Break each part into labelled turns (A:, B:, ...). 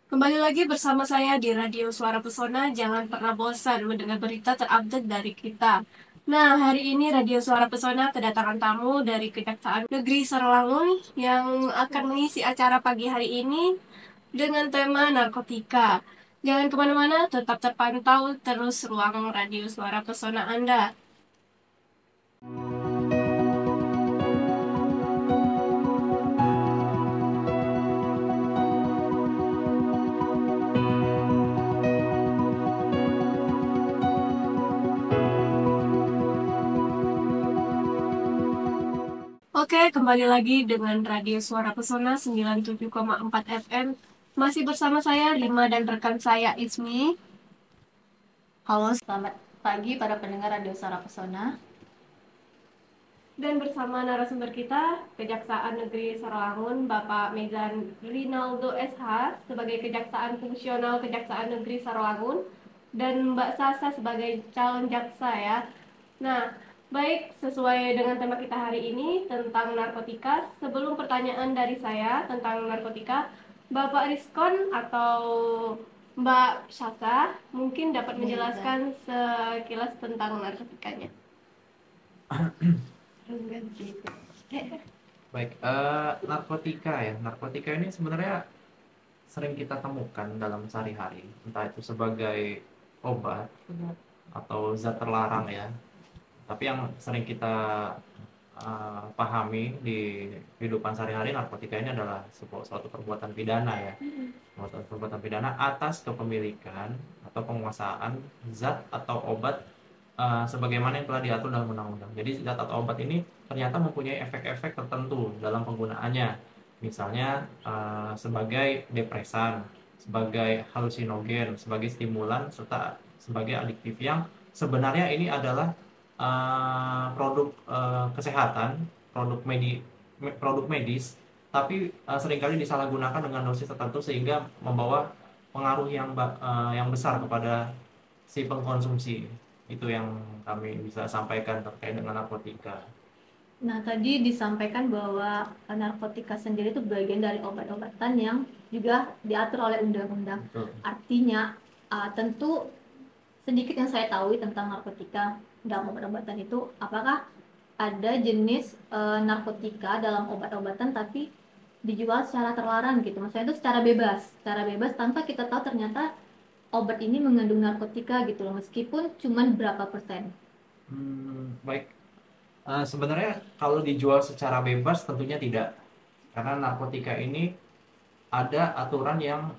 A: Kembali lagi bersama saya di Radio Suara Pesona. Jangan pernah bosan mendengar berita terupdate dari kita. Nah, hari ini Radio Suara Pesona kedatangan tamu dari Kejaksaan Negeri Sarolangun yang akan mengisi acara pagi hari ini dengan tema narkotika. Jangan kemana-mana, tetap terpantau terus ruang Radio Suara Pesona Anda. Oke, kembali lagi dengan Radio Suara Pesona 97,4 FM. Masih bersama saya, Rima, dan rekan saya, Ismi. Halo,
B: Selamat pagi para pendengar Radio Suara Pesona.
A: dan bersama narasumber kita, Kejaksaan Negeri Sarolangun, Bapak Mezan Rinaldo SH, sebagai Kejaksaan Fungsional Kejaksaan Negeri Sarolangun, dan Mbak Sasa sebagai calon jaksa ya. Nah, baik, sesuai dengan tema kita hari ini tentang narkotika, sebelum pertanyaan dari saya tentang narkotika, Bapak Rizkon atau Mbak Sasa mungkin dapat menjelaskan sekilas tentang narkotikanya.
C: Baik, narkotika ya. Narkotika ini sebenarnya sering kita temukan dalam sehari-hari, entah itu sebagai obat atau zat terlarang ya. Tapi yang sering kita pahami di kehidupan sehari-hari, narkotika ini adalah suatu perbuatan pidana ya. Suatu perbuatan pidana atas kepemilikan atau penguasaan zat atau obat sebagaimana yang telah diatur dalam undang-undang. Jadi zat atau obat ini ternyata mempunyai efek-efek tertentu dalam penggunaannya. Misalnya sebagai depresan, sebagai halusinogen, sebagai stimulan, serta sebagai adiktif yang sebenarnya ini adalah produk kesehatan, produk medis, tapi seringkali disalahgunakan dengan dosis tertentu sehingga membawa pengaruh yang besar kepada si pengkonsumsi. Itu yang kami bisa sampaikan terkait dengan narkotika.
B: Nah, tadi disampaikan bahwa narkotika sendiri itu bagian dari obat-obatan yang juga diatur oleh undang-undang.
C: Betul.
B: Artinya, tentu sedikit yang saya tahu tentang narkotika dalam obat-obatan itu, apakah ada jenis narkotika dalam obat-obatan tapi dijual secara terlarang gitu. Maksudnya itu secara bebas tanpa kita tahu ternyata obat ini mengandung narkotika gitu loh, meskipun cuma berapa persen.
C: Baik. Sebenarnya kalau dijual secara bebas tentunya tidak, karena narkotika ini ada aturan yang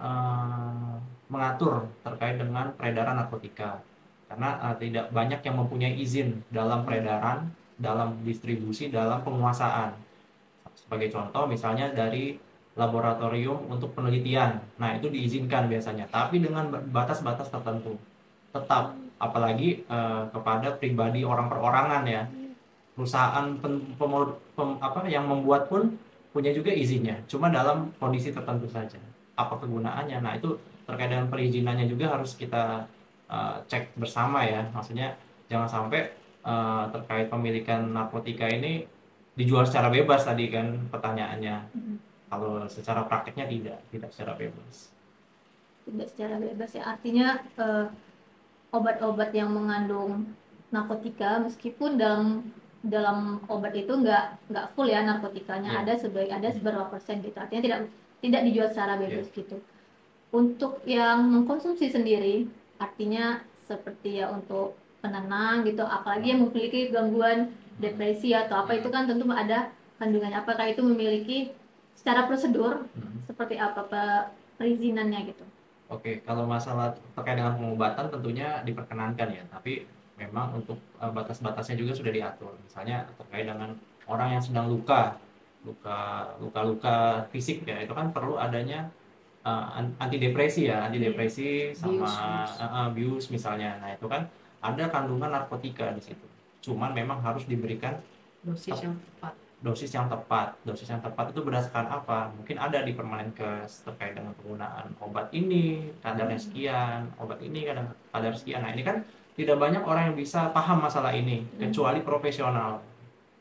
C: mengatur terkait dengan peredaran narkotika. Karena tidak banyak yang mempunyai izin dalam peredaran, dalam distribusi, dalam penguasaan. Sebagai contoh misalnya dari laboratorium untuk penelitian. Nah, itu diizinkan biasanya, tapi dengan batas-batas tertentu. Tetap apalagi kepada pribadi orang perorangan ya. Perusahaan yang membuat pun punya juga izinnya, cuma dalam kondisi tertentu saja. Apa kegunaannya? Nah, itu terkait dengan perizinannya juga harus kita cek bersama ya. Maksudnya jangan sampai terkait pemilikan narkotika ini dijual secara bebas tadi kan pertanyaannya. Kalau secara praktiknya tidak secara bebas.
B: Tidak secara bebas ya, artinya obat-obat yang mengandung narkotika meskipun dalam dalam obat itu nggak full ya narkotikanya,
C: Yeah.
B: ada seberapa persen gitu, artinya tidak dijual secara
C: Yeah.
B: bebas gitu. Untuk yang mengkonsumsi sendiri, artinya seperti ya untuk penenang gitu, apalagi yang memiliki gangguan depresi atau apa, itu kan tentu ada kandungannya. Apakah itu memiliki secara prosedur seperti apa perizinannya gitu?
C: Oke, kalau masalah terkait dengan pengobatan tentunya diperkenankan ya, tapi memang untuk batas-batasnya juga sudah diatur. Misalnya terkait dengan orang yang sedang luka fisik ya, itu kan perlu adanya antidepresi ya, antidepresi sama bius misalnya. Nah, itu kan ada kandungan narkotika di situ. Cuman memang harus diberikan
D: dosis yang tepat.
C: Dosis yang tepat itu berdasarkan apa? Mungkin ada di Permenkes terkait dengan penggunaan obat ini kadarnya sekian, obat ini kadar sekian. Nah, ini kan tidak banyak orang yang bisa paham masalah ini kecuali profesional.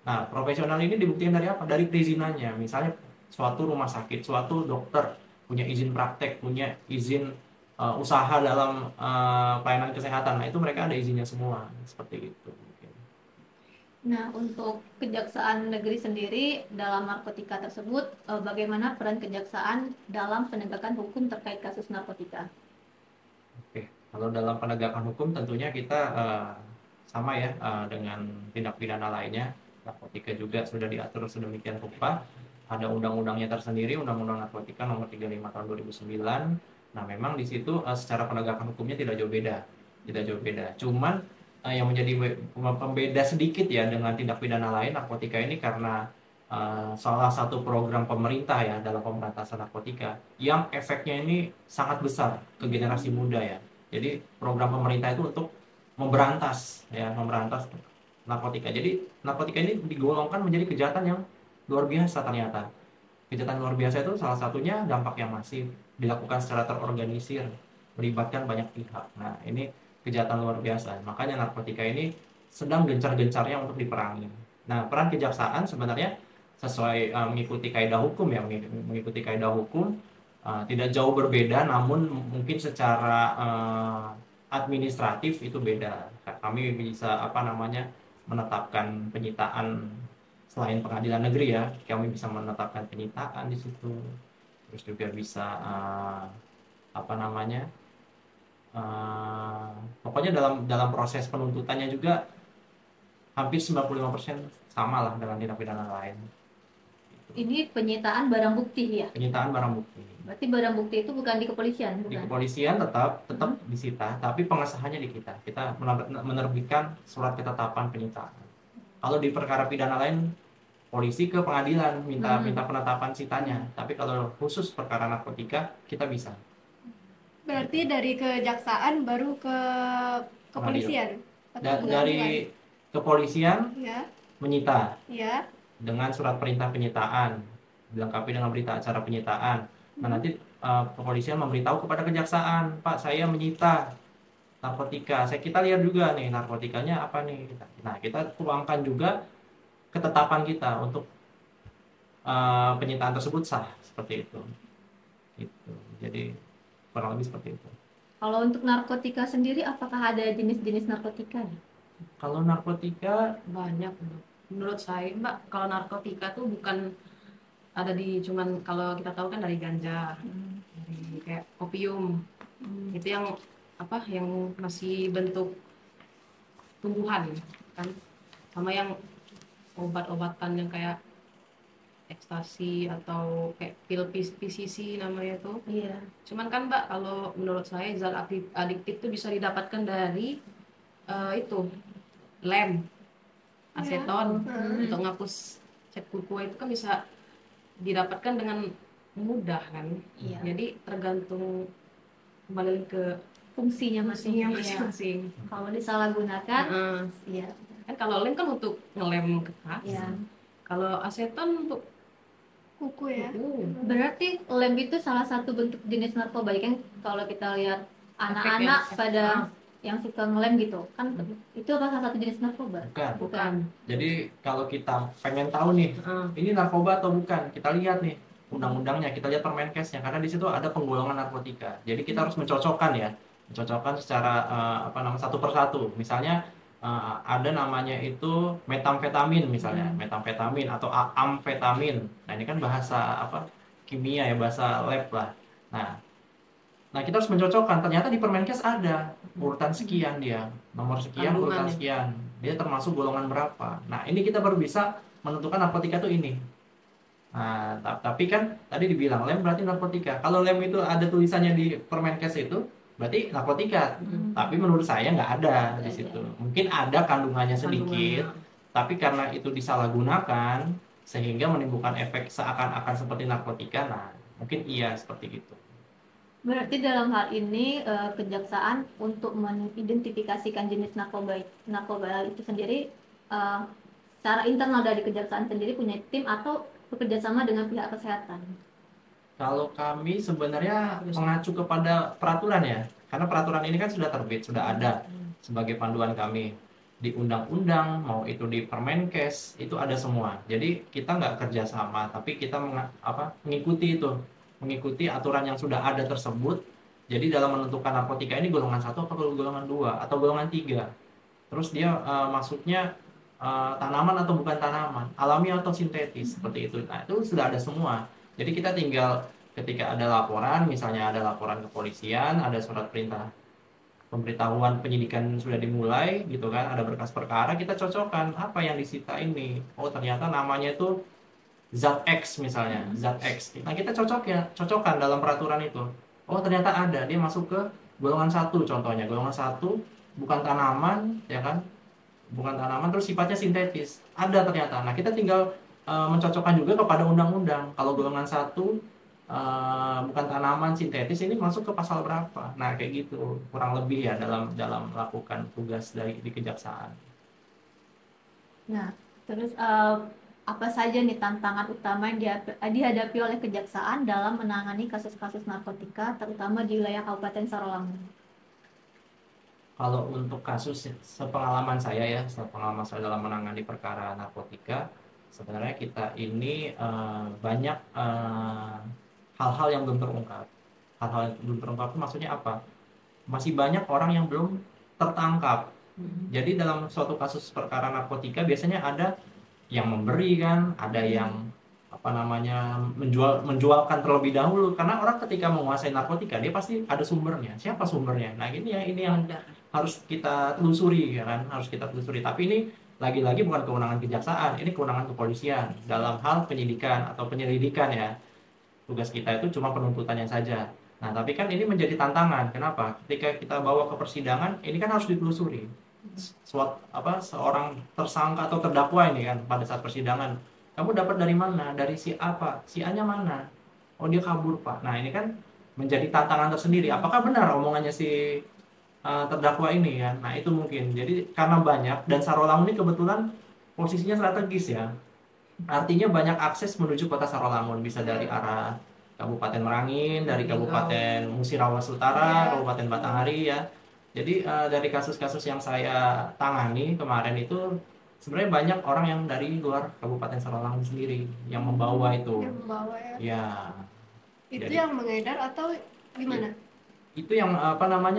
C: Nah, profesional ini dibuktikan dari apa? Dari perizinannya. Misalnya suatu rumah sakit, suatu dokter punya izin praktek, punya izin usaha dalam pelayanan kesehatan. Nah, itu mereka ada izinnya semua, seperti itu.
B: Nah, untuk Kejaksaan Negeri sendiri dalam narkotika tersebut, bagaimana peran kejaksaan dalam penegakan hukum terkait kasus narkotika?
C: Oke, kalau dalam penegakan hukum tentunya kita sama ya dengan tindak pidana lainnya. Narkotika juga sudah diatur sedemikian rupa. Ada undang-undangnya tersendiri, Undang-Undang Narkotika Nomor 35 Tahun 2009. Nah, memang di situ secara penegakan hukumnya tidak jauh beda, tidak jauh beda. Cuman yang menjadi pembeda sedikit ya dengan tindak pidana lain narkotika ini karena salah satu program pemerintah ya dalam pemberantasan narkotika yang efeknya ini sangat besar ke generasi muda ya. Jadi program pemerintah itu untuk memberantas narkotika. Jadi narkotika ini digolongkan menjadi kejahatan yang luar biasa ternyata. Kejahatan luar biasa itu salah satunya dampak yang masif, dilakukan secara terorganisir, melibatkan banyak pihak. Nah, ini kejahatan luar biasa. Makanya narkotika ini sedang gencar-gencarnya untuk diperangi. Nah, peran kejaksaan sebenarnya sesuai mengikuti kaidah hukum ya, mengikuti kaidah hukum tidak jauh berbeda, namun mungkin secara administratif itu beda. Kami bisa menetapkan penyitaan selain pengadilan negeri ya, kami bisa menetapkan penyitaan di situ. Terus juga bisa pokoknya dalam proses penuntutannya juga hampir 95% sama lah dengan tindak pidana lain.
B: Ini penyitaan barang bukti ya?
C: Penyitaan barang bukti.
B: Berarti barang bukti itu bukan di kepolisian, bukan?
C: Di kepolisian tetap disita, tapi pengesahannya di kita. Kita menerbitkan surat ketetapan penyitaan. Kalau di perkara pidana lain, polisi ke pengadilan minta penetapan sitanya. Tapi kalau khusus perkara narkotika, kita bisa.
A: Berarti dari kejaksaan baru ke kepolisian?
C: Dari kepolisian
A: ya,
C: menyita
A: ya,
C: dengan surat perintah penyitaan, dilengkapi dengan berita acara penyitaan. Nah, nanti kepolisian memberitahu kepada kejaksaan, Pak, saya menyita narkotika. Kita lihat juga nih narkotikanya apa nih. Nah, kita tuangkan juga ketetapan kita untuk penyitaan tersebut sah, seperti itu. Gitu. Jadi kurang lebih seperti itu.
B: Kalau untuk narkotika sendiri, apakah ada jenis-jenis narkotika?
C: Kalau narkotika
D: banyak menurut saya, Mbak. Kalau narkotika tuh bukan ada di cuman kalau kita tahu kan dari ganja, dari kayak opium, itu yang masih bentuk tumbuhan kan, sama yang obat-obatan yang kayak ekstasi atau kayak pil PCC namanya tuh.
B: Iya.
D: Cuman kan Mbak, kalau menurut saya zat adiktif itu bisa didapatkan dari itu lem, aseton untuk ngapus cat kuku, itu kan bisa didapatkan dengan mudah kan.
B: Iya.
D: Jadi tergantung kembali ke
B: Fungsinya
D: masing-masing.
B: Kalau disalahgunakan, iya.
D: Kan kalau lem kan untuk ngelem kertas.
B: Iya.
D: Kalau aseton untuk
A: kuku ya.
B: Berarti lem itu salah satu bentuk jenis narkoba. Kan kalau kita lihat anak-anak pada yang suka ngelem gitu, kan itu apa salah satu jenis narkoba?
C: Bukan. Jadi kalau kita pengen tahu nih, ini narkoba atau bukan, kita lihat nih undang-undangnya, kita lihat Permenkesnya, karena di situ ada penggolongan narkotika. Jadi kita harus mencocokkan secara satu persatu. Misalnya ada namanya itu metamfetamin misalnya, metamfetamin atau amfetamin. Nah, ini kan bahasa kimia ya, bahasa lab lah. Nah, kita harus mencocokkan. Ternyata di Permenkes ada urutan sekian, dia nomor sekian, urutan sekian, dia termasuk golongan berapa. Nah, ini kita baru bisa menentukan narkotika itu ini. Nah, tapi kan tadi dibilang lem berarti narkotika. Kalau lem itu ada tulisannya di Permenkes itu berarti narkotika. Tapi menurut saya nggak ada di situ. Mungkin ada kandungannya sedikit, tapi karena itu disalahgunakan sehingga menimbulkan efek seakan-akan seperti narkotika. Nah, mungkin iya seperti itu.
B: Berarti dalam hal ini kejaksaan untuk mengidentifikasikan jenis narkoba itu sendiri, secara internal dari kejaksaan sendiri punya tim atau bekerjasama dengan pihak kesehatan?
C: Kalau kami sebenarnya mengacu kepada peraturan ya, karena peraturan ini kan sudah terbit, sudah ada sebagai panduan kami di undang-undang, mau itu di Permenkes, itu ada semua. Jadi kita nggak kerjasama, tapi kita mengikuti itu mengikuti aturan yang sudah ada tersebut. Jadi dalam menentukan narkotika ini golongan 1 atau golongan 2 atau golongan 3. Terus dia maksudnya tanaman atau bukan tanaman, alami atau sintetis, seperti itu. Nah, itu sudah ada semua. Jadi kita tinggal ketika ada laporan, misalnya ada laporan kepolisian, ada surat perintah pemberitahuan penyidikan sudah dimulai gitu kan, ada berkas perkara, kita cocokkan apa yang disita ini. Oh, ternyata namanya itu zat X misalnya, zat X. Nah, kita cocokkan dalam peraturan itu. Oh, ternyata ada, dia masuk ke golongan 1 contohnya. Golongan 1 bukan tanaman, ya kan? Bukan tanaman, terus sifatnya sintetis. Ada ternyata. Nah, kita tinggal mencocokkan juga kepada undang-undang. Kalau golongan 1 bukan tanaman sintetis, ini masuk ke pasal berapa? Nah, kayak gitu. Kurang lebih ya dalam melakukan tugas di kejaksaan.
B: Nah, terus apa saja nih tantangan utama yang dihadapi oleh kejaksaan dalam menangani kasus-kasus narkotika, terutama di wilayah Kabupaten Sarolangun?
C: Kalau untuk kasus, sepengalaman saya dalam menangani perkara narkotika, sebenarnya kita ini banyak hal-hal yang belum terungkap. Hal-hal yang belum terungkap itu maksudnya apa? Masih banyak orang yang belum tertangkap. Jadi dalam suatu kasus perkara narkotika biasanya ada yang memberi kan, ada yang menjualkan terlebih dahulu, karena orang ketika menguasai narkotika dia pasti ada sumbernya. Siapa sumbernya? Nah, ini yang harus kita telusuri ya kan, harus kita telusuri. Tapi ini lagi-lagi bukan kewenangan kejaksaan, ini kewenangan kepolisian dalam hal penyidikan atau penyelidikan ya. Tugas kita itu cuma penuntutannya saja. Nah, tapi kan ini menjadi tantangan. Kenapa? Ketika kita bawa ke persidangan, ini kan harus ditelusuri. Seorang tersangka atau terdakwa ini kan pada saat persidangan, kamu dapat dari mana? Dari si apa? Si A-nya mana? Oh, dia kabur, Pak. Nah, ini kan menjadi tantangan tersendiri. Apakah benar omongannya si terdakwa ini kan? Nah, itu mungkin. Jadi karena banyak, dan Sarolangun ini kebetulan posisinya strategis ya. Artinya banyak akses menuju kota Sarolangun, bisa dari arah Kabupaten Merangin, dari Kabupaten Musirawas Utara, Kabupaten Batanghari ya. Jadi dari kasus-kasus yang saya tangani kemarin itu sebenarnya banyak orang yang dari luar Kabupaten Sarolangun sendiri yang membawa itu.
A: Yang membawa ya.
C: Ya.
A: Itu
C: Jadi,
A: yang mengedar atau gimana?
C: itu yang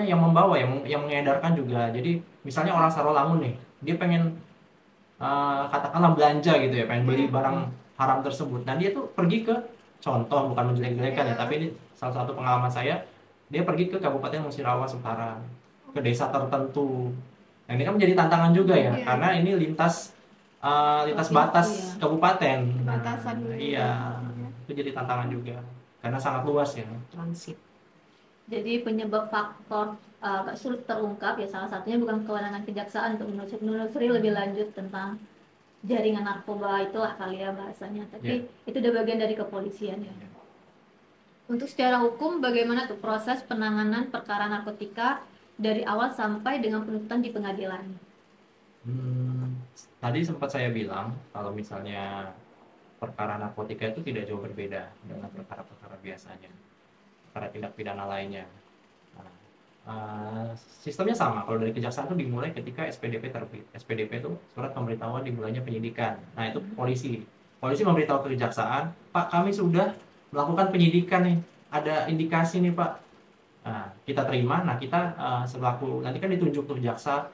C: yang membawa, yang mengedarkan juga. Jadi misalnya orang Sarolangun nih, dia pengen katakanlah belanja gitu ya, pengen beli barang haram tersebut. Nah, dia tuh pergi ke, contoh bukan menjelek-jelekan ya, tapi ini salah satu pengalaman saya, dia pergi ke Kabupaten Musirawas Utara, ke desa tertentu. Nah, ini kan menjadi tantangan juga ya, karena ini lintas batas kabupaten.
A: Batasan.
C: Iya, itu jadi tantangan juga, karena sangat luas ya.
D: Transit.
B: Jadi penyebab faktor sulit terungkap ya salah satunya bukan kewenangan kejaksaan untuk menelusuri lebih lanjut tentang jaringan narkoba, itulah kali ya bahasanya, tapi itu udah bagian dari kepolisian ya. Untuk secara hukum bagaimana tuh proses penanganan perkara narkotika dari awal sampai dengan penuntutan di pengadilan?
C: Tadi sempat saya bilang kalau misalnya perkara narkotika itu tidak jauh berbeda dengan perkara-perkara biasanya, perkara tindak pidana lainnya. Sistemnya sama. Kalau dari kejaksaan itu dimulai ketika SPDP terbit. SPDP itu surat pemberitahuan dimulainya penyidikan. Nah, itu polisi memberitahu ke kejaksaan, Pak, kami sudah melakukan penyidikan nih, ada indikasi nih, Pak. Nah, kita terima. Nah, kita selaku, nanti kan ditunjuk tuh jaksa,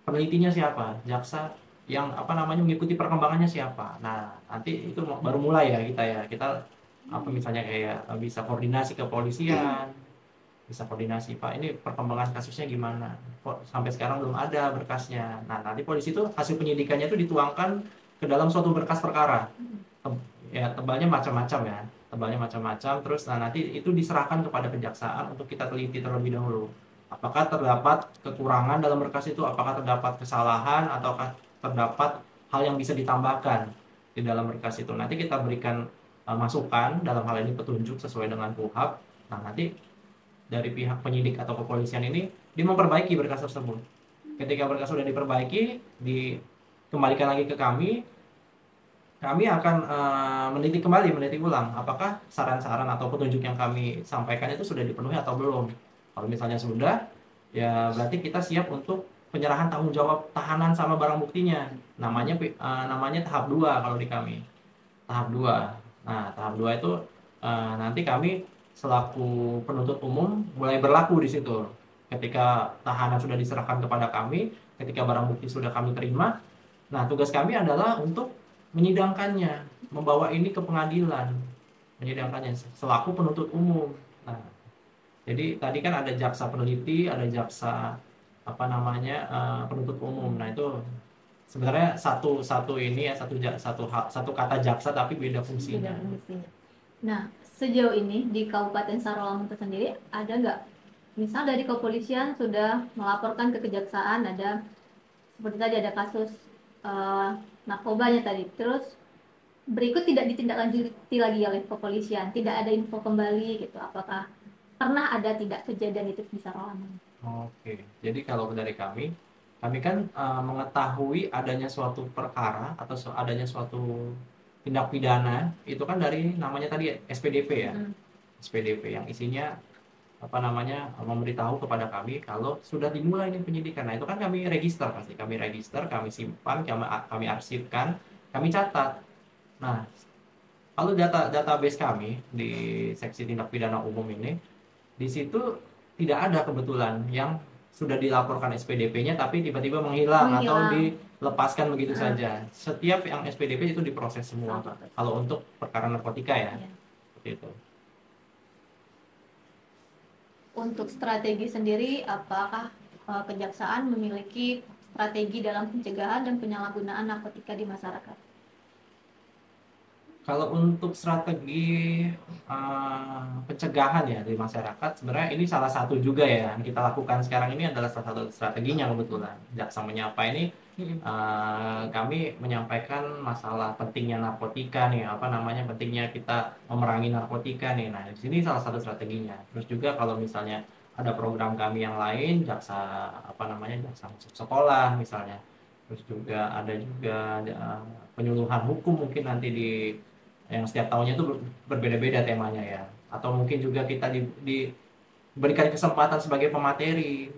C: penelitinya siapa, jaksa yang mengikuti perkembangannya siapa. Nah, nanti itu baru mulai ya kita misalnya kayak bisa koordinasi ke polisian, bisa koordinasi, Pak, ini perkembangan kasusnya gimana, kok sampai sekarang belum ada berkasnya. Nah, nanti polisi itu hasil penyidikannya itu dituangkan ke dalam suatu berkas perkara. Tebalnya macam-macam, terus nanti itu diserahkan kepada kejaksaan untuk kita teliti terlebih dahulu. Apakah terdapat kekurangan dalam berkas itu, apakah terdapat kesalahan, ataukah terdapat hal yang bisa ditambahkan di dalam berkas itu. Nanti kita berikan masukan, dalam hal ini petunjuk sesuai dengan KUHP. Nah, nanti dari pihak penyidik atau kepolisian ini dia memperbaiki berkas tersebut. Ketika berkas sudah diperbaiki, dikembalikan lagi ke kami akan meneliti ulang apakah saran-saran atau petunjuk yang kami sampaikan itu sudah dipenuhi atau belum. Kalau misalnya sudah, ya berarti kita siap untuk penyerahan tanggung jawab tahanan sama barang buktinya. Namanya tahap 2 kalau di kami. Tahap 2. Nah, tahap 2 itu nanti kami selaku penuntut umum mulai berlaku di situ. Ketika tahanan sudah diserahkan kepada kami, ketika barang bukti sudah kami terima, nah tugas kami adalah untuk menyidangkannya, membawa ini ke pengadilan, menyidangkannya selaku penuntut umum. Nah, jadi tadi kan ada jaksa peneliti, ada jaksa apa namanya penuntut umum. Nah itu sebenarnya satu ini ya satu kata jaksa tapi beda fungsinya.
B: Beda fungsinya. Nah, sejauh ini di Kabupaten Sarolangun itu sendiri ada nggak, misal dari kepolisian sudah melaporkan ke kejaksaan, ada seperti tadi ada kasus narkobanya tadi, terus berikut tidak ditindaklanjuti lagi oleh kepolisian, tidak ada info kembali gitu, apakah pernah ada tidak kejadian itu di Sarolangun?
C: Oke, jadi kalau dari kami kan mengetahui adanya suatu perkara atau adanya suatu tindak pidana itu kan dari namanya tadi SPDP ya. SPDP yang isinya apa namanya memberitahu kepada kami kalau sudah dimulai nih penyidikan. Nah itu kan kami register, pasti kami register, kami simpan, kami arsipkan, kami catat. Nah kalau database kami di seksi tindak pidana umum ini, di situ tidak ada kebetulan yang sudah dilaporkan SPDP-nya tapi tiba-tiba menghilang atau dilepaskan begitu saja. Setiap yang SPDP itu diproses semua. Kalau untuk perkara narkotika ya. Seperti itu.
B: Untuk strategi sendiri, apakah kejaksaan memiliki strategi dalam pencegahan dan penyalahgunaan narkotika di masyarakat?
C: Kalau untuk strategi pencegahan ya di masyarakat, sebenarnya ini salah satu juga ya yang kita lakukan sekarang ini adalah salah satu strateginya kebetulan. Jaksa Menyapa ini kami menyampaikan masalah pentingnya narkotika nih, apa namanya pentingnya kita memerangi narkotika nih. Nah di sini salah satu strateginya. Terus juga kalau misalnya ada program kami yang lain, jaksa masuk sekolah misalnya. Terus juga ada juga penyuluhan hukum mungkin nanti yang setiap tahunnya itu berbeda-beda temanya ya. Atau mungkin juga kita diberikan kesempatan sebagai pemateri.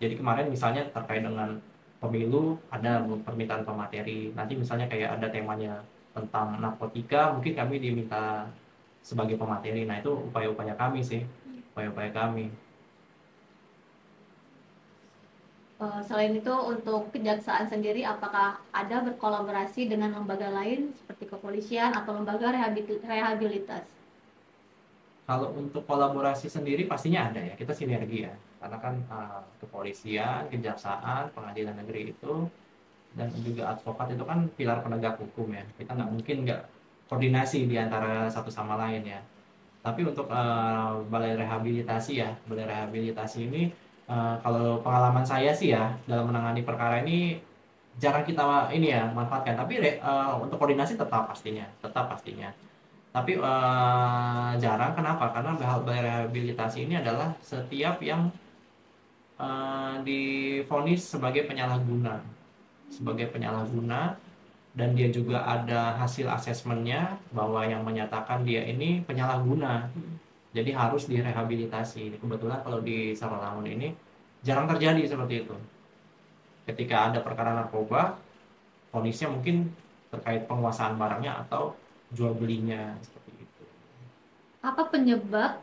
C: Jadi kemarin misalnya terkait dengan pemilu ada permintaan pemateri. Nanti misalnya kayak ada temanya tentang narkotika, mungkin kami diminta sebagai pemateri. Nah itu upaya-upaya kami sih, upaya-upaya kami.
B: Selain itu untuk kejaksaan sendiri, apakah ada berkolaborasi dengan lembaga lain seperti kepolisian atau lembaga rehabilitas?
C: Kalau untuk kolaborasi sendiri pastinya ada ya, kita sinergi ya. Karena kan kepolisian, kejaksaan, pengadilan negeri itu dan juga advokat itu kan pilar penegak hukum ya. Kita nggak koordinasi di antara satu sama lain ya. Tapi untuk balai rehabilitasi ini kalau pengalaman saya sih ya dalam menangani perkara ini jarang kita ini ya manfaatkan. Tapi untuk koordinasi tetap pastinya. Tapi jarang, kenapa? Karena balai rehabilitasi ini adalah setiap yang divonis sebagai penyalahguna, dan dia juga ada hasil asesmennya bahwa yang menyatakan dia ini penyalahguna. Jadi harus direhabilitasi. Kebetulan kalau di Sarolangun ini jarang terjadi seperti itu. Ketika ada perkara narkoba, vonisnya mungkin terkait penguasaan barangnya atau jual belinya seperti itu.
B: Apa penyebab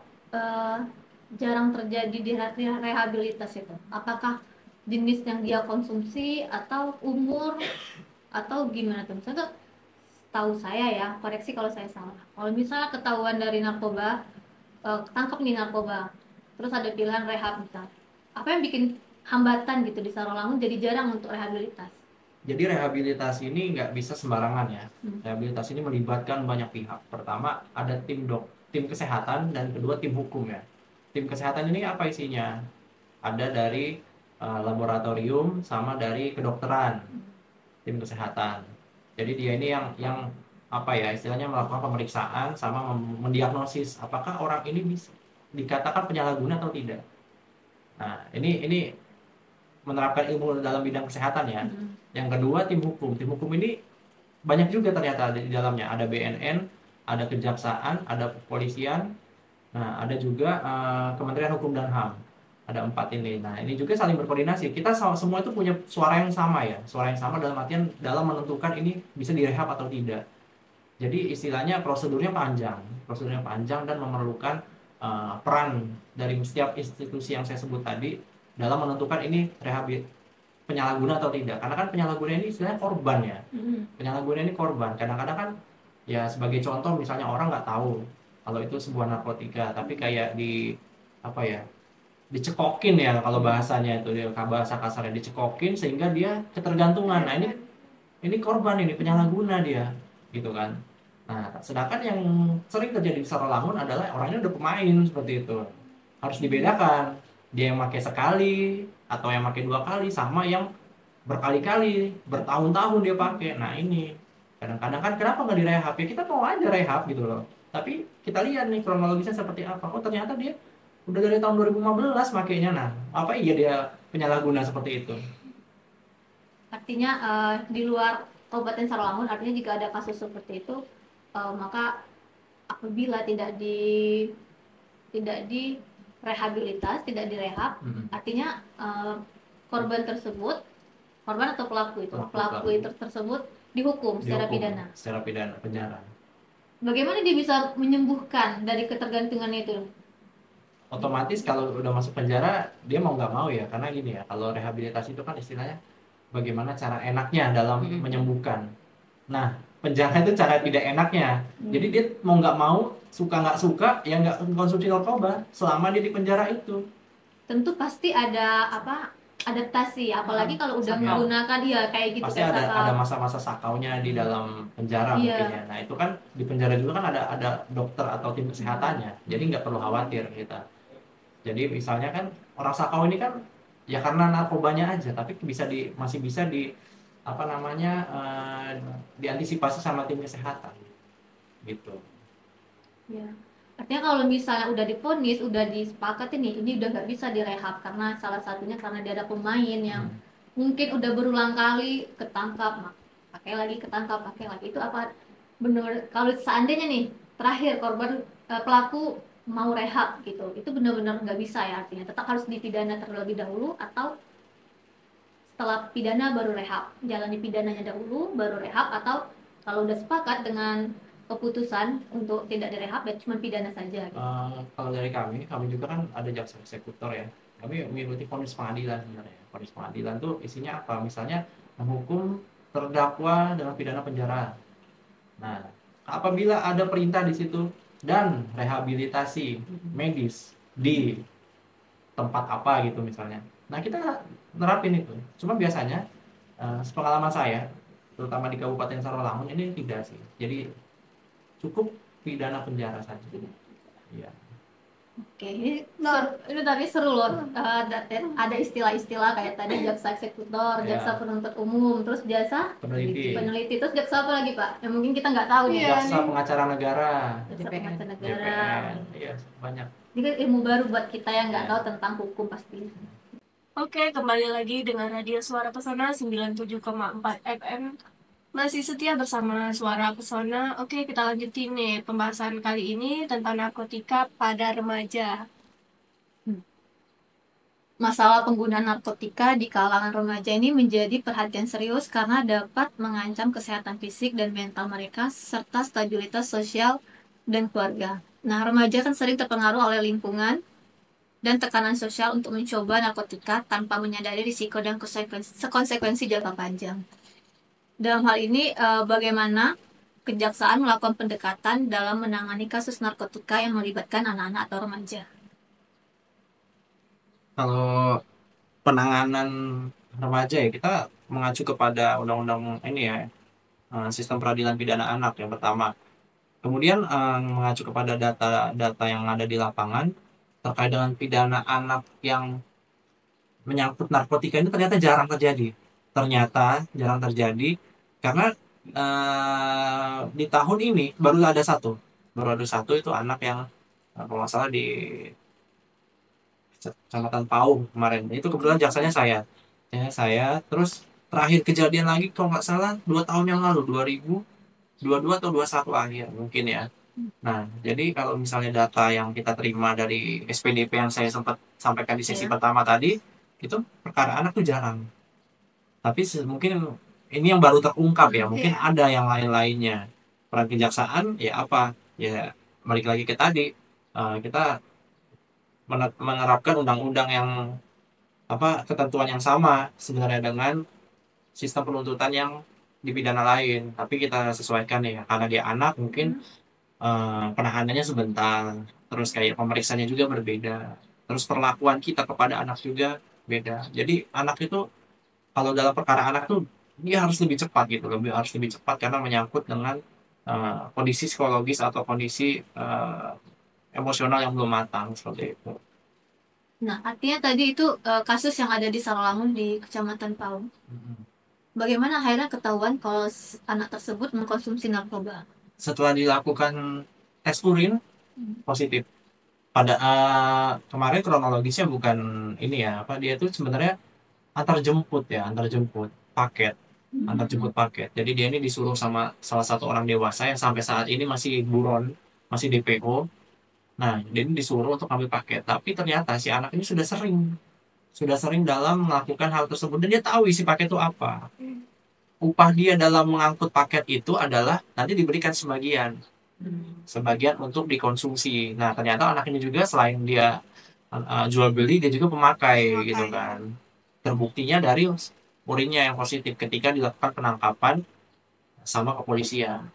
B: jarang terjadi di rehabilitas itu? Apakah jenis yang dia konsumsi atau umur atau gimana tuh? Misalnya tahu saya ya, koreksi kalau saya salah. Kalau misalnya ketahuan dari narkoba, ketangkep nih narkoba, terus ada pilihan rehab misalnya, apa yang bikin hambatan gitu di Sarolangun jadi jarang untuk rehabilitas?
C: Jadi rehabilitasi ini nggak bisa sembarangan ya. Rehabilitasi ini melibatkan banyak pihak. Pertama ada tim kesehatan dan kedua tim hukum ya. Tim kesehatan ini apa isinya? Ada dari laboratorium sama dari kedokteran. Tim kesehatan. Jadi dia ini yang apa ya istilahnya melakukan pemeriksaan sama mendiagnosis apakah orang ini bisa dikatakan penyalahguna atau tidak. Nah ini menerapkan ilmu dalam bidang kesehatan ya. Yang kedua tim hukum ini banyak juga ternyata di dalamnya, ada BNN, ada kejaksaan, ada kepolisian, nah ada juga Kementerian Hukum dan HAM, ada 4 ini. Nah ini juga saling berkoordinasi, kita semua itu punya suara yang sama ya, suara yang sama dalam artian dalam menentukan ini bisa direhab atau tidak. Jadi istilahnya prosedurnya panjang dan memerlukan peran dari setiap institusi yang saya sebut tadi dalam menentukan ini penyalahguna atau tidak. Karena kan penyalahguna ini istilahnya korban ya. Penyalahguna ini korban. Kadang-kadang kan ya sebagai contoh misalnya orang nggak tahu kalau itu sebuah narkotika, tapi kayak apa ya, dicekokin ya kalau bahasanya itu, bahasa kasarnya dicekokin sehingga dia ketergantungan. Nah ini korban, ini penyalahguna dia gitu kan. Nah sedangkan yang sering terjadi di Sarawangun adalah orangnya udah pemain seperti itu. Harus dibedakan dia yang pakai sekali atau yang pakai 2 kali sama yang berkali-kali, bertahun-tahun dia pakai. Nah ini kadang-kadang kan kenapa nggak direhab ya, kita mau aja rehab gitu loh, tapi kita lihat nih kronologisnya seperti apa. Oh ternyata dia udah dari tahun 2015 makainya. Nah apa iya dia penyalahguna seperti itu?
B: Artinya di luar Kabupaten Sarawangun, artinya jika ada kasus seperti itu, maka apabila tidak di rehabilitas, tidak direhab, artinya korban atau pelaku itu tersebut dihukum secara pidana.
C: Secara pidana, penjara.
B: Bagaimana dia bisa menyembuhkan dari ketergantungan itu?
C: Otomatis kalau udah masuk penjara dia mau nggak mau ya, karena gini ya, kalau rehabilitasi itu kan istilahnya bagaimana cara enaknya dalam menyembuhkan. Nah penjara itu cara tidak enaknya. Jadi dia mau nggak mau, suka nggak suka ya nggak konsumsi narkoba selama dia di penjara itu.
B: Tentu pasti ada adaptasi, apalagi kalau udah menggunakan kayak gitu.
C: Pasti ada masa-masa sakaunya di dalam penjara mungkin ya. Nah itu kan di penjara juga kan ada dokter atau tim kesehatannya, jadi nggak perlu khawatir kita. Jadi misalnya kan orang sakau ini kan ya karena narkobanya aja, tapi masih bisa diantisipasi sama tim kesehatan gitu.
B: Ya. Artinya kalau misalnya udah divonis, udah disepakati nih, ini udah nggak bisa direhab karena salah satunya karena dia ada pemain yang mungkin udah berulang kali ketangkap, pakai lagi, itu apa benar? Kalau seandainya nih terakhir pelaku mau rehab gitu, itu benar-benar nggak bisa ya, artinya tetap harus dipidana terlebih dahulu atau setelah pidana baru rehab, jalani pidananya dahulu baru rehab, atau kalau udah sepakat dengan keputusan untuk tidak direhab ya cuma pidana saja gitu.
C: Kalau dari kami juga kan ada jaksa eksekutor ya, kami mengikuti vonis pengadilan sebenarnya. Vonis pengadilan tuh isinya apa? Misalnya menghukum terdakwa dengan pidana penjara. Nah apabila ada perintah di situ dan rehabilitasi medis di tempat apa gitu misalnya, nah kita nerapin itu. Cuma biasanya sepengalaman saya terutama di Kabupaten Sarawangun ini tidak sih, jadi cukup pidana penjara saja. Ya.
B: Oke, ini tadi seru loh. Ada istilah-istilah kayak tadi jaksa eksekutor, jaksa penuntut umum, terus jaksa peneliti, terus jaksa apa lagi Pak? Yang mungkin kita nggak tahu nih.
C: Jaksa pengacara negara.
B: JPN.
C: Iya banyak.
B: Ini kan ilmu baru buat kita yang nggak tahu tentang hukum pasti.
A: Oke, kembali lagi dengan Radio Suara Pesona 97,4 FM. Masih setia bersama Suara Pesona. Oke, kita lanjutin nih pembahasan kali ini tentang narkotika pada remaja.
B: Masalah penggunaan narkotika di kalangan remaja ini menjadi perhatian serius karena dapat mengancam kesehatan fisik dan mental mereka serta stabilitas sosial dan keluarga. Nah, remaja kan sering terpengaruh oleh lingkungan dan tekanan sosial untuk mencoba narkotika tanpa menyadari risiko dan konsekuensi jangka panjang. Dalam hal ini, bagaimana kejaksaan melakukan pendekatan dalam menangani kasus narkotika yang melibatkan anak-anak atau remaja?
C: Kalau penanganan remaja ya kita mengacu kepada undang-undang ini ya, sistem peradilan pidana anak yang pertama. Kemudian mengacu kepada data yang ada di lapangan terkait dengan pidana anak yang menyangkut narkotika ini ternyata jarang terjadi. Karena di tahun ini baru ada satu itu anak yang kalau nggak salah di Kecamatan Pau kemarin. Itu kebetulan jaksanya saya. Terus terakhir kejadian lagi kalau nggak salah 2 tahun yang lalu, 2022 atau 21 akhir mungkin ya. Nah jadi kalau misalnya data yang kita terima dari SPDP yang saya sempat sampaikan di sesi pertama tadi, itu perkara anak tuh jarang. Tapi mungkin ini yang baru terungkap ya, mungkin ada yang lain-lainnya. Peran kejaksaan ya apa? Ya balik lagi ke tadi, kita menerapkan undang-undang yang apa, ketentuan yang sama sebenarnya dengan sistem penuntutan yang di pidana lain, tapi kita sesuaikan ya karena dia anak mungkin penahanannya sebentar, terus kayak pemeriksaannya juga berbeda, terus perlakuan kita kepada anak juga beda. Jadi anak itu kalau dalam perkara anak tuh dia harus lebih cepat gitu, harus lebih cepat karena menyangkut dengan kondisi psikologis atau kondisi emosional yang belum matang seperti itu.
B: Nah, artinya tadi itu kasus yang ada di Sarolangun di Kecamatan Paung. Bagaimana akhirnya ketahuan kalau anak tersebut mengkonsumsi narkoba?
C: Setelah dilakukan tes urin positif. Pada kemarin kronologisnya bukan ini ya, apa dia itu sebenarnya antar jemput paket, antar jemput paket. Jadi dia ini disuruh sama salah satu orang dewasa yang sampai saat ini masih buron, masih DPO. Nah, dia ini disuruh untuk ambil paket, tapi ternyata si anak ini sudah sering dalam melakukan hal tersebut dan dia tahu isi paket itu apa. Upah dia dalam mengangkut paket itu adalah nanti diberikan sebagian untuk dikonsumsi. Nah, ternyata anak ini juga selain dia jual beli, dia juga pemakai gitu kan. Terbuktinya dari urinnya yang positif ketika dilakukan penangkapan sama kepolisian.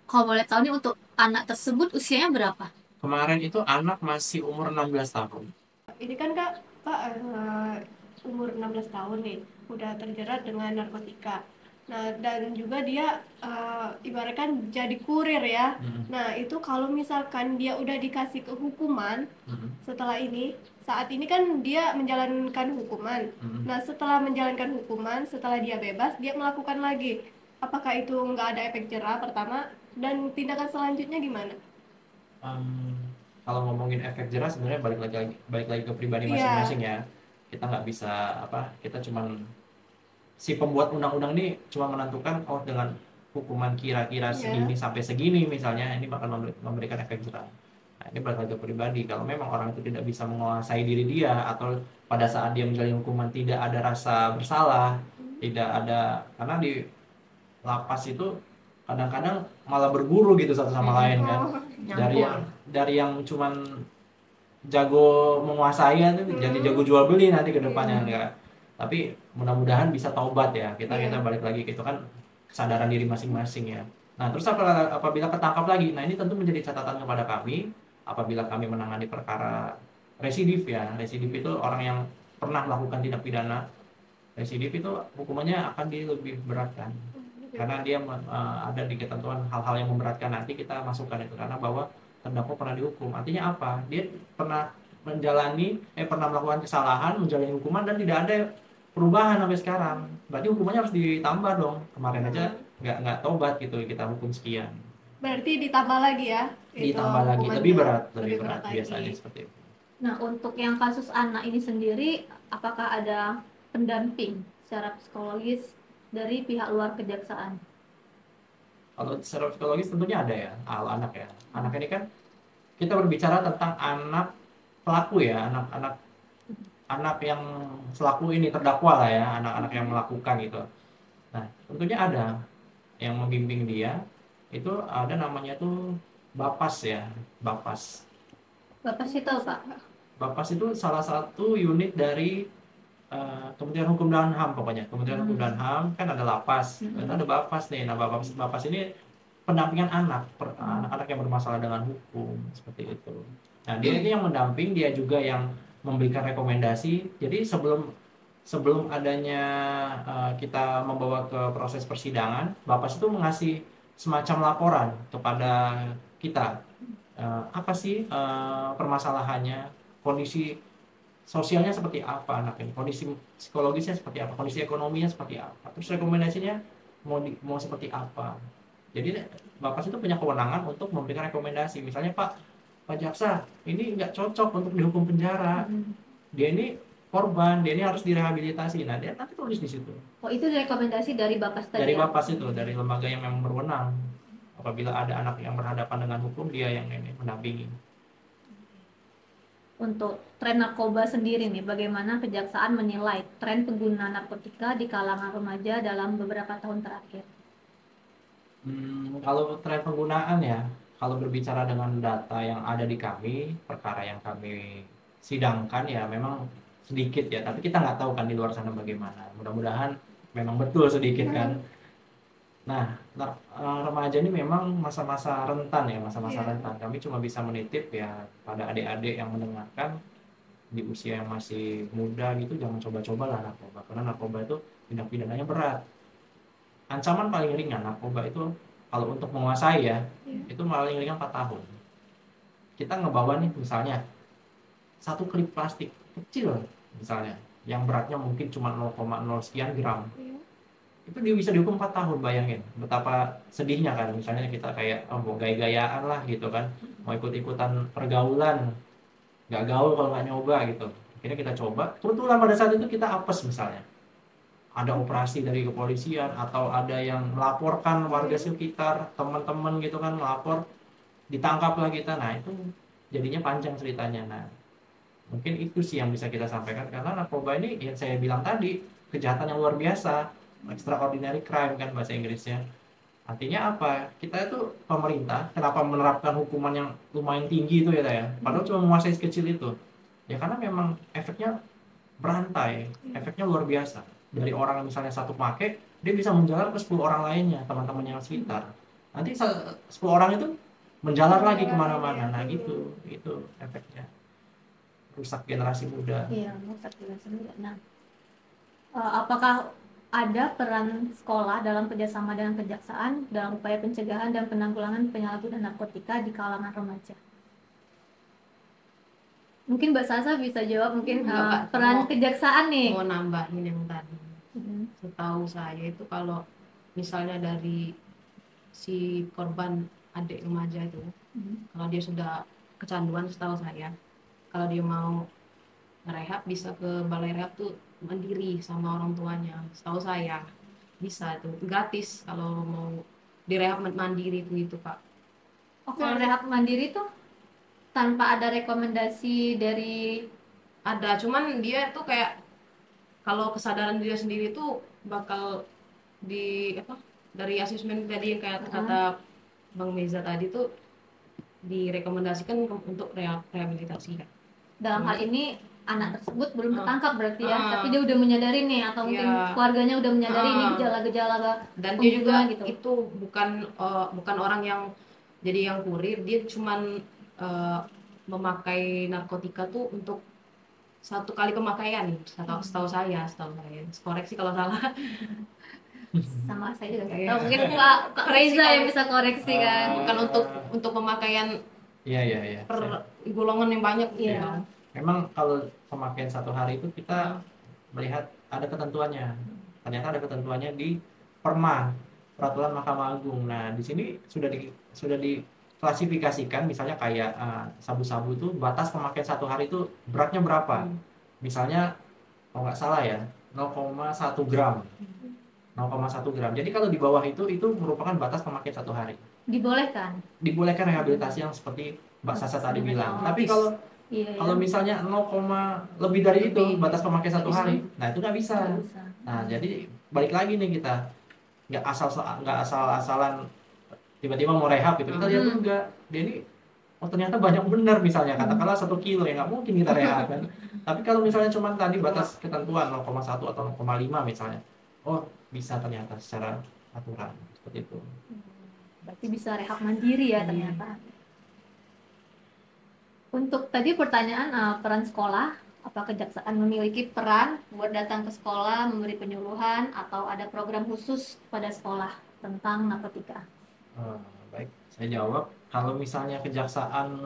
B: Kalau boleh tahu nih untuk anak tersebut usianya berapa?
C: Kemarin itu anak masih umur 16 tahun.
A: Ini kan Kak, Pak umur 16 tahun nih, udah terjerat dengan narkotika. Nah, dan juga dia ibaratkan jadi kurir ya. Nah, itu kalau misalkan dia udah dikasih kehukuman setelah ini, saat ini kan dia menjalankan hukuman. Nah, setelah menjalankan hukuman, setelah dia bebas, dia melakukan lagi. Apakah itu nggak ada efek jerah pertama? Dan tindakan selanjutnya gimana?
C: Kalau ngomongin efek jerah sebenarnya balik lagi ke pribadi masing-masing ya. Kita nggak bisa apa, kita cuman si pembuat undang-undang ini cuma menentukan oh dengan hukuman kira-kira segini sampai segini misalnya ini bakal memberikan efek jerah. Nah, ini balik lagi ke pribadi. Kalau memang orang itu tidak bisa menguasai diri dia atau pada saat dia menjalani hukuman tidak ada rasa bersalah, tidak ada, karena di lapas itu kadang-kadang malah berburu gitu satu sama lain kan. Dari yang cuman jago menguasai itu jadi jago jual beli nanti ke depannya enggak. Tapi mudah-mudahan bisa taubat ya. Kita balik lagi gitu kan, kesadaran diri masing-masing ya. Nah, terus apabila ketangkap lagi, nah ini tentu menjadi catatan kepada kami apabila kami menangani perkara residif ya. Residif itu orang yang pernah melakukan tindak pidana. Residif itu hukumannya akan lebih beratkan. Karena dia ada di ketentuan hal-hal yang memberatkan, nanti kita masukkan itu karena bahwa terdakwa pernah dihukum. Artinya apa? Dia pernah pernah melakukan kesalahan, menjalani hukuman dan tidak ada perubahan sampai sekarang. Berarti hukumannya harus ditambah dong. Kemarin aja nggak tobat gitu, kita hukum sekian.
A: Berarti ditambah lagi ya?
C: Ditambah lagi, lebih berat biasanya seperti itu.
B: Nah, untuk yang kasus anak ini sendiri, apakah ada pendamping secara psikologis dari pihak luar kejaksaan?
C: Kalau secara psikologis tentunya ada ya, anak ya. Anak ini kan kita berbicara tentang anak pelaku ya, anak yang selaku ini terdakwa lah ya, anak-anak yang melakukan gitu. Nah, tentunya ada yang membimbing dia, itu ada namanya tuh Bapas ya, Bapas.
B: Bapas itu apa?
C: Bapas itu salah satu unit dari Kementerian Hukum dan HAM pokoknya. Kementerian Hukum dan HAM kan ada lapas, dan ada Bapas nih. Nah, Bapas ini pendampingan anak-anak yang bermasalah dengan hukum seperti itu. Nah, dia ini yang mendamping, dia juga yang memberikan rekomendasi. Jadi sebelum adanya kita membawa ke proses persidangan, Bapas itu mengasih semacam laporan kepada kita. Apa sih permasalahannya, kondisi sosialnya seperti apa anak ini, kondisi psikologisnya seperti apa, kondisi ekonominya seperti apa, terus rekomendasinya mau seperti apa. Jadi Bapak itu punya kewenangan untuk memberikan rekomendasi. Misalnya Pak Jaksa, ini nggak cocok untuk dihukum penjara. Dia ini korban, dia ini harus direhabilitasi. Nah, dia nanti tulis di situ.
B: Oh, itu rekomendasi dari Bapas tadi?
C: Dari Bapas itu, dari lembaga yang memang berwenang. Apabila ada anak yang berhadapan dengan hukum, dia yang ini mendampingi.
B: Untuk tren narkoba sendiri nih, bagaimana kejaksaan menilai tren pengguna narkotika di kalangan remaja dalam beberapa tahun terakhir?
C: Kalau tren penggunaan ya, kalau berbicara dengan data yang ada di kami, perkara yang kami sidangkan ya memang sedikit ya, tapi kita nggak tahu kan di luar sana bagaimana. Mudah-mudahan memang betul sedikit kan. Nah, remaja ini memang masa-masa rentan ya, masa-masa
A: Iya.
C: rentan. Kami cuma bisa menitip ya pada adik-adik yang mendengarkan di usia yang masih muda gitu, jangan coba-coba lah narkoba, karena narkoba itu tindak pidananya berat. Ancaman paling ringan narkoba itu kalau untuk menguasai ya,
A: Iya.
C: itu paling ringan 4 tahun. Kita ngebawa nih misalnya satu klip plastik kecil misalnya, yang beratnya mungkin cuma 0,0 sekian gram.
A: Iya.
C: Itu dia bisa dihukum 4 tahun, bayangin. Betapa sedihnya kan, misalnya kita kayak mau gaya-gayaan lah gitu kan, mau ikut-ikutan pergaulan, nggak gaul kalau nggak nyoba gitu. Akhirnya kita coba, kebetulan pada saat itu kita apes misalnya. Ada operasi dari kepolisian atau ada yang melaporkan warga sekitar, teman-teman gitu kan melapor, ditangkaplah kita. Nah, itu jadinya panjang ceritanya. Nah, mungkin itu sih yang bisa kita sampaikan, karena narkoba ini yang saya bilang tadi, kejahatan yang luar biasa, extraordinary crime kan bahasa Inggrisnya. Artinya apa? Kita itu pemerintah kenapa menerapkan hukuman yang lumayan tinggi itu ya, padahal cuma menguasai sekecil itu. Ya karena memang efeknya berantai, efeknya luar biasa. Dari orang yang misalnya satu pakai, dia bisa menjalar ke 10 orang lainnya, teman-teman yang sekitar. Nanti 10 orang itu menjalar lagi kemana-mana. Nah gitu, itu efeknya. Rusak generasi muda.
B: Iya, merusak generasi muda. Nah, apakah ada peran sekolah dalam kerjasama dengan kejaksaan dalam upaya pencegahan dan penanggulangan penyalahgunaan narkotika di kalangan remaja? Mungkin Mbak Sasa bisa jawab, mungkin
D: Enggak, Kak.
B: peran kejaksaan nih.
D: Mau nambahin yang tadi.
B: Mhm.
D: Setahu saya itu kalau misalnya dari si korban adik remaja itu, kalau dia sudah kecanduan, setahu saya, kalau dia mau ngerehab bisa ke balai rehab tuh mandiri sama orang tuanya. Setahu saya bisa tuh gratis kalau mau direhab mandiri itu Pak.
B: Oh, kalau rehab mandiri tuh tanpa ada rekomendasi dari
D: Ada, cuman dia tuh kayak kalau kesadaran dia sendiri tuh bakal di apa, dari asesmen tadi yang kayak kata Bang Meza tadi tuh direkomendasikan untuk rehabilitasi kan.
B: dalam hal ini anak tersebut belum tertangkap berarti ya,
D: Ah.
B: tapi dia udah menyadari nih, atau mungkin
D: Iya.
B: keluarganya udah menyadari ini
D: Ah.
B: gejala-gejala
D: Dan dia juga
B: pembunuhan gitu.
D: itu bukan orang yang jadi yang kurir, dia cuman memakai narkotika tuh untuk satu kali pemakaian, setahu saya, koreksi kalau salah.
B: Sama saya juga nggak
D: Iya.
B: tahu, mungkin Kak Reza yang bisa koreksi kan.
D: Bukan untuk pemakaian
C: Iya.
D: per golongan yang banyak gitu.
B: Iya.
C: Memang kalau pemakaian satu hari itu kita melihat ada ketentuannya. Ternyata ada ketentuannya di Perma, Peraturan Mahkamah Agung. Nah, di sini sudah diklasifikasikan, misalnya kayak sabu-sabu itu batas pemakaian satu hari itu beratnya berapa? Misalnya kalau nggak salah ya 0,1 gram. 0,1 gram. Jadi kalau di bawah itu merupakan batas pemakaian satu hari.
B: Dibolehkan.
C: Dibolehkan rehabilitasi yang seperti Mbak Sasa tadi bilang. Tapi kalau
B: Iya.
C: kalau misalnya 0, lebih dari itu batas pemakaian satu hari, nah itu nggak bisa.
B: Nggak bisa.
C: Nah jadi balik lagi nih kita nggak asal-asalan tiba-tiba mau rehab gitu. Kita lihat juga dia ini ternyata banyak benar, misalnya katakanlah 1 kilo ya nggak mungkin kita rehab kan. Tapi kalau misalnya cuma tadi batas ketentuan 0,1 atau 0,5 misalnya, oh bisa ternyata secara aturan seperti itu.
B: Berarti bisa rehab mandiri ya ternyata. Untuk tadi pertanyaan peran sekolah, apa kejaksaan memiliki peran buat datang ke sekolah, memberi penyuluhan, atau ada program khusus pada sekolah tentang narkotika?
C: Baik, saya jawab. Kalau misalnya kejaksaan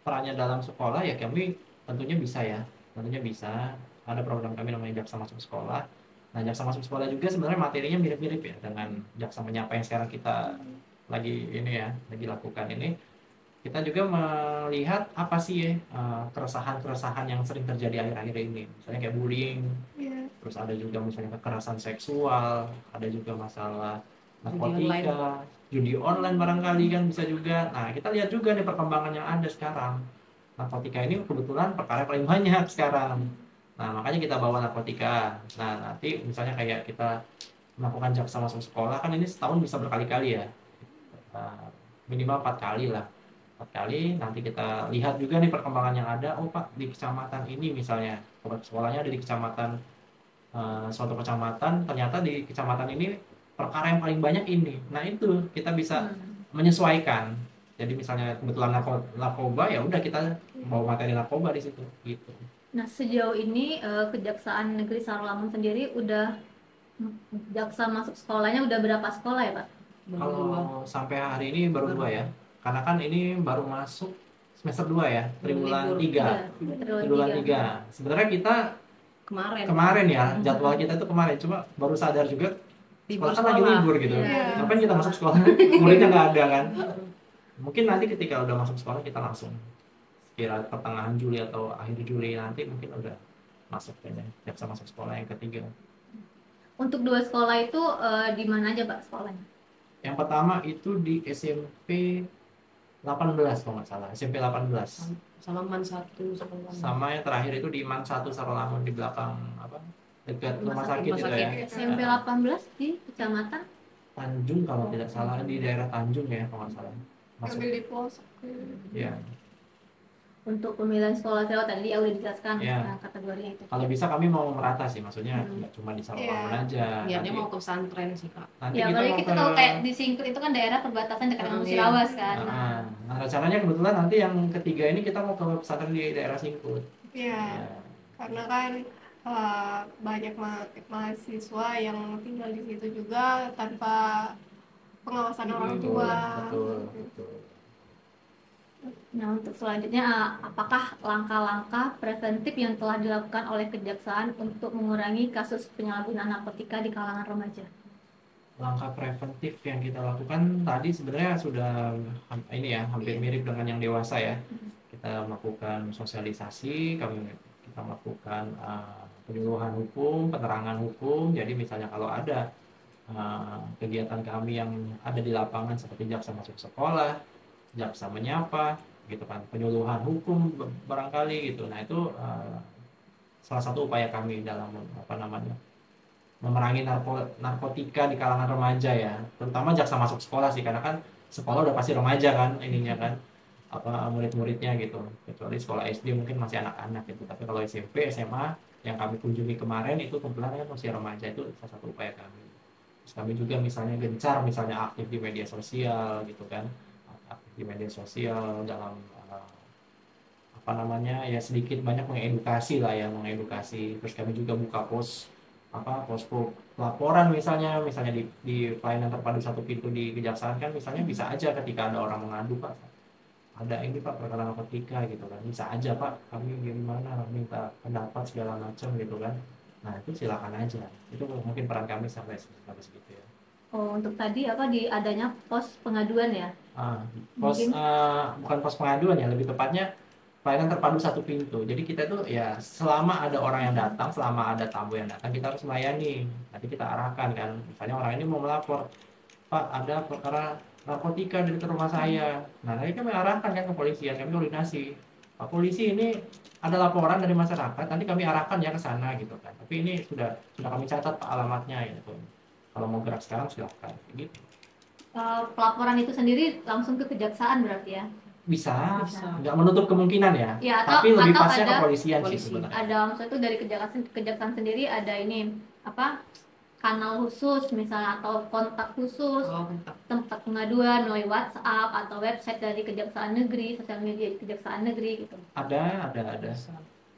C: perannya dalam sekolah ya kami tentunya bisa ya, tentunya bisa. Ada program kami namanya Jaksa Masuk Sekolah. Nah, Jaksa Masuk Sekolah juga sebenarnya materinya mirip-mirip ya dengan Jaksa Menyapa yang sekarang kita lagi lakukan ini. Kita juga melihat apa sih ya keresahan-keresahan yang sering terjadi akhir-akhir ini, misalnya kayak bullying, terus ada juga misalnya kekerasan seksual, ada juga masalah narkotika, judi online barangkali kan bisa juga. Nah kita lihat juga nih perkembangan yang ada sekarang, narkotika ini kebetulan perkara paling banyak sekarang. Nah makanya kita bawa narkotika. Nah nanti misalnya kayak kita melakukan jaksa masuk sekolah kan ini setahun bisa berkali-kali ya. Minimal 4 kali lah. 4 kali, nanti kita lihat juga nih perkembangan yang ada. Oh Pak, di kecamatan ini misalnya, sekolahnya ada di kecamatan, suatu kecamatan, ternyata di kecamatan ini perkara yang paling banyak ini. Nah itu kita bisa menyesuaikan. Jadi misalnya kebetulan narkoba, ya udah kita bawa materi narkoba di situ gitu.
B: Nah, sejauh ini Kejaksaan Negeri Sarawangun sendiri udah jaksa masuk sekolahnya udah berapa sekolah ya, Pak?
C: Kalau sampai hari ini baru 2 ya. Karena kan ini baru masuk semester 2 ya, triwulan 3. Triwulan 3. Sebenarnya kita kemarin ya, jadwal kita itu kemarin, cuma baru sadar juga sekolah kan lagi libur gitu. Ngapain kita masuk sekolah? Muridnya nggak ada kan. Mungkin nanti ketika udah masuk sekolah kita langsung kira pertengahan Juli atau akhir Juli nanti mungkin udah masuk kayaknya jaksa masuk sekolah yang ketiga.
B: Untuk 2 sekolah itu di mana aja, Pak, sekolahnya?
C: Yang pertama itu di SMP 18 kalau nggak salah, SMP 18.
D: Sama MAN 1
C: Sama yang terakhir itu di MAN 1 Sarawangun di belakang apa? Dekat rumah sakit itu ya.
B: SMP 18 di Kecamatan
C: Tanjung kalau tidak salah, di daerah Tanjung ya kalau nggak salah. Masuk.
A: Ambil di pelosok.
C: Ya.
B: untuk pemilihan sekolah sewa tadi udah dijelaskan
C: Ya.
B: kategorinya itu.
C: Kalau bisa kami mau merata sih, maksudnya nggak cuma di Sarawangun aja.
D: Niatnya mau ke pesantren sih Kak.
C: Nanti
B: Ya,
C: kita
B: apalagi
C: mau
B: kita tahu kayak di Singkil itu kan daerah perbatasan dekat dengan Musirawas kan.
C: Nah, rencananya kebetulan nanti yang ketiga ini kita mau ke pesantren di daerah Singkut.
A: Iya, karena kan banyak mahasiswa yang tinggal di situ juga tanpa pengawasan orang tua.
C: Betul.
B: Nah, untuk selanjutnya apakah langkah-langkah preventif yang telah dilakukan oleh Kejaksaan untuk mengurangi kasus penyalahgunaan narkotika di kalangan remaja?
C: Langkah preventif yang kita lakukan tadi sebenarnya sudah ini ya hampir mirip dengan yang dewasa ya. Kita melakukan sosialisasi, kita melakukan penyuluhan hukum, penerangan hukum. Jadi misalnya kalau ada kegiatan kami yang ada di lapangan seperti jaksa masuk sekolah, jaksa menyapa, gitu kan, penyuluhan hukum barangkali gitu. Nah itu salah satu upaya kami dalam memerangi narkotika di kalangan remaja ya, terutama jaksa masuk sekolah sih, karena kan sekolah udah pasti remaja kan ininya kan, murid-muridnya gitu, kecuali sekolah SD mungkin masih anak-anak gitu, tapi kalau SMP, SMA yang kami kunjungi kemarin itu kebetulan kan masih remaja, itu salah satu upaya kami. Terus kami juga misalnya gencar misalnya aktif di media sosial gitu kan, aktif di media sosial dalam ya sedikit banyak mengedukasi lah ya, terus kami juga buka posko laporan misalnya di pelayanan terpadu satu pintu di kejaksaan kan, misalnya bisa aja ketika ada orang mengadu, Pak ada ini Pak perkara narkotika gitu kan, bisa aja Pak kami gimana minta pendapat segala macam gitu kan. Nah itu silakan aja, itu mungkin peran kami sampai segitu ya.
B: Oh, untuk tadi di adanya pos pengaduan ya?
C: Bukan pos pengaduan ya, lebih tepatnya pelayanan terpadu satu pintu. Jadi kita tuh ya selama ada orang yang datang, selama ada tamu yang datang, kita harus melayani. Nanti kita arahkan kan, misalnya orang ini mau melapor, Pak ada perkara narkotika di dekat rumah saya. Nah nanti kami arahkan kan ke polisian, kami koordinasi. Pak polisi, ini ada laporan dari masyarakat, nanti kami arahkan ya ke sana gitu kan. Tapi ini sudah kami catat Pak alamatnya gitu. Kalau mau gerak sekarang silahkan gitu.
B: Pelaporan itu sendiri langsung ke kejaksaan berarti ya?
C: Bisa. Nggak menutup kemungkinan ya, tapi lebih pasnya ke polisian sih sebenarnya.
B: Ada maksudnya itu dari kejaksaan sendiri ada ini kanal khusus misalnya atau kontak khusus, tempat pengaduan melalui WhatsApp atau website dari Kejaksaan Negeri, sosial media Kejaksaan Negeri gitu. Ada.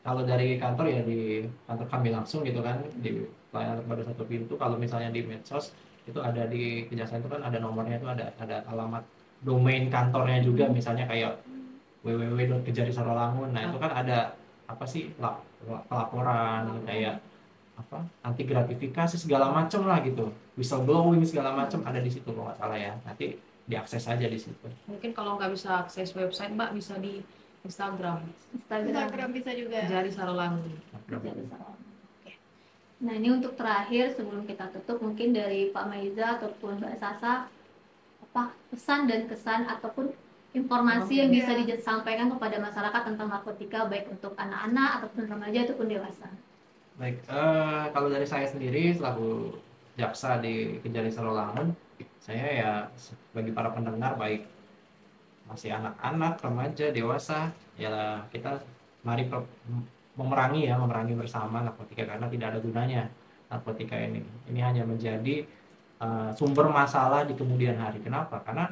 C: Kalau dari kantor ya di kantor kami langsung gitu kan, di pelayanan terpadu satu pintu. Kalau misalnya di medsos itu ada di kejaksaan itu kan ada nomornya, itu ada alamat domain kantornya juga, misalnya kayak www.kejari.sarawangun. Nah itu kan ada pelaporan kayak anti gratifikasi segala macam lah gitu, whistleblowing segala macam ada di situ kalau nggak salah ya. Nanti diakses aja di situ.
D: Mungkin kalau nggak bisa akses website Mbak, bisa di Instagram
A: bisa juga.
D: Jari Sarawangun.
B: Nah ini untuk terakhir sebelum kita tutup, mungkin dari Pak Maiza ataupun Mbak Sasa, pesan dan kesan ataupun informasi yang bisa disampaikan kepada masyarakat tentang narkotika, baik untuk anak-anak ataupun remaja ataupun dewasa.
C: Baik, kalau dari saya sendiri selaku jaksa di Kejari Sarolangun, saya ya bagi para pendengar baik masih anak-anak, remaja, dewasa, ya kita mari memerangi bersama narkotika karena tidak ada gunanya narkotika ini. Ini hanya menjadi sumber masalah di kemudian hari. Kenapa? Karena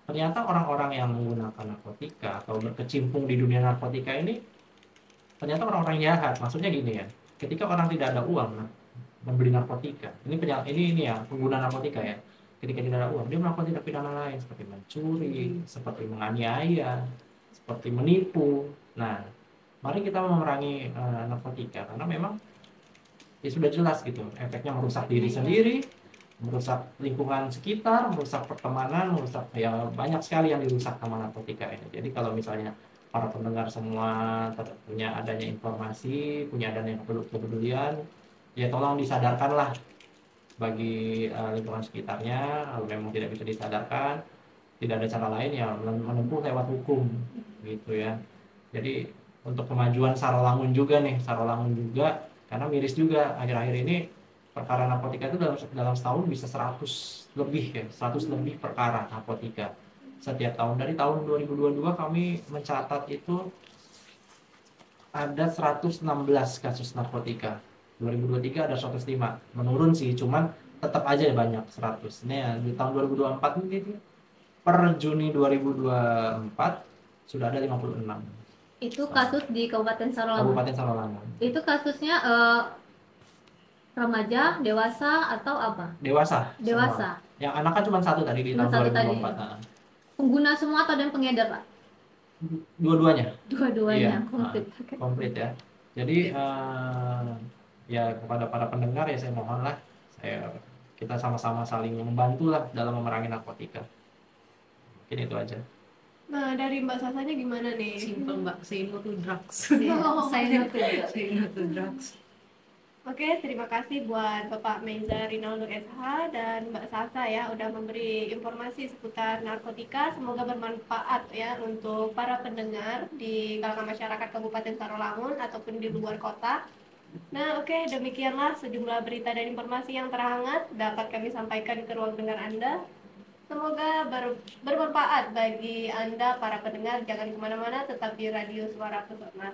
C: ternyata orang-orang yang menggunakan narkotika atau berkecimpung di dunia narkotika ini ternyata orang-orang jahat. Maksudnya gini ya, ketika orang tidak ada uang membeli narkotika, ini ya pengguna narkotika ya, ketika tidak ada uang dia melakukan tindak pidana lain seperti mencuri, seperti menganiaya, seperti menipu. Nah, mari kita memerangi narkotika karena memang ya sudah jelas gitu efeknya merusak diri sendiri, merusak lingkungan sekitar, merusak pertemanan, merusak ya banyak sekali yang dirusak sama narkotika ini. Jadi kalau misalnya para pendengar semua punya adanya informasi, punya adanya kepedulian, ya tolong disadarkanlah bagi lingkungan sekitarnya. Kalau memang tidak bisa disadarkan, tidak ada cara lain ya menempuh lewat hukum gitu ya. Jadi untuk kemajuan Sarolangun juga karena miris juga akhir-akhir ini perkara narkotika itu dalam setahun bisa 100 lebih perkara narkotika setiap tahun. Dari tahun 2022 kami mencatat itu ada 116 kasus narkotika. 2023 ada 105. Menurun sih, cuman tetap aja banyak 100. Nih ya, di tahun 2024 ini per Juni 2024 sudah ada 56.
B: Itu kasus di Kabupaten Sarolangun.
C: Kabupaten Sarolangun.
B: Itu kasusnya remaja, dewasa atau apa?
C: Dewasa.
B: Dewasa.
C: Semua. Yang anak kan cuma satu tadi di
B: Cuma
C: tahun 2024.
B: Tadi. Pengguna semua atau ada yang pengedar, Pak?
C: Dua-duanya.
B: Dua-duanya,
C: iya, komplit ya. Jadi ya kepada para pendengar ya saya mohonlah kita sama-sama saling membantu lah dalam memerangi narkotika. Mungkin itu aja.
A: Nah, dari Mbak Sasanya gimana nih?
D: Simple Mbak, say no to drugs.
B: Saya
D: Say no to drugs.
A: Oke, terima kasih buat Bapak Meza Rinaldo SH dan Mbak Sasa ya udah memberi informasi seputar narkotika. Semoga bermanfaat ya untuk para pendengar di kalangan masyarakat Kabupaten Sarolangun ataupun di luar kota. Nah, oke, demikianlah sejumlah berita dan informasi yang terhangat dapat kami sampaikan ke ruang dengar Anda. Semoga bermanfaat bagi Anda para pendengar. Jangan kemana-mana, tetap di Radio Suara Pesona.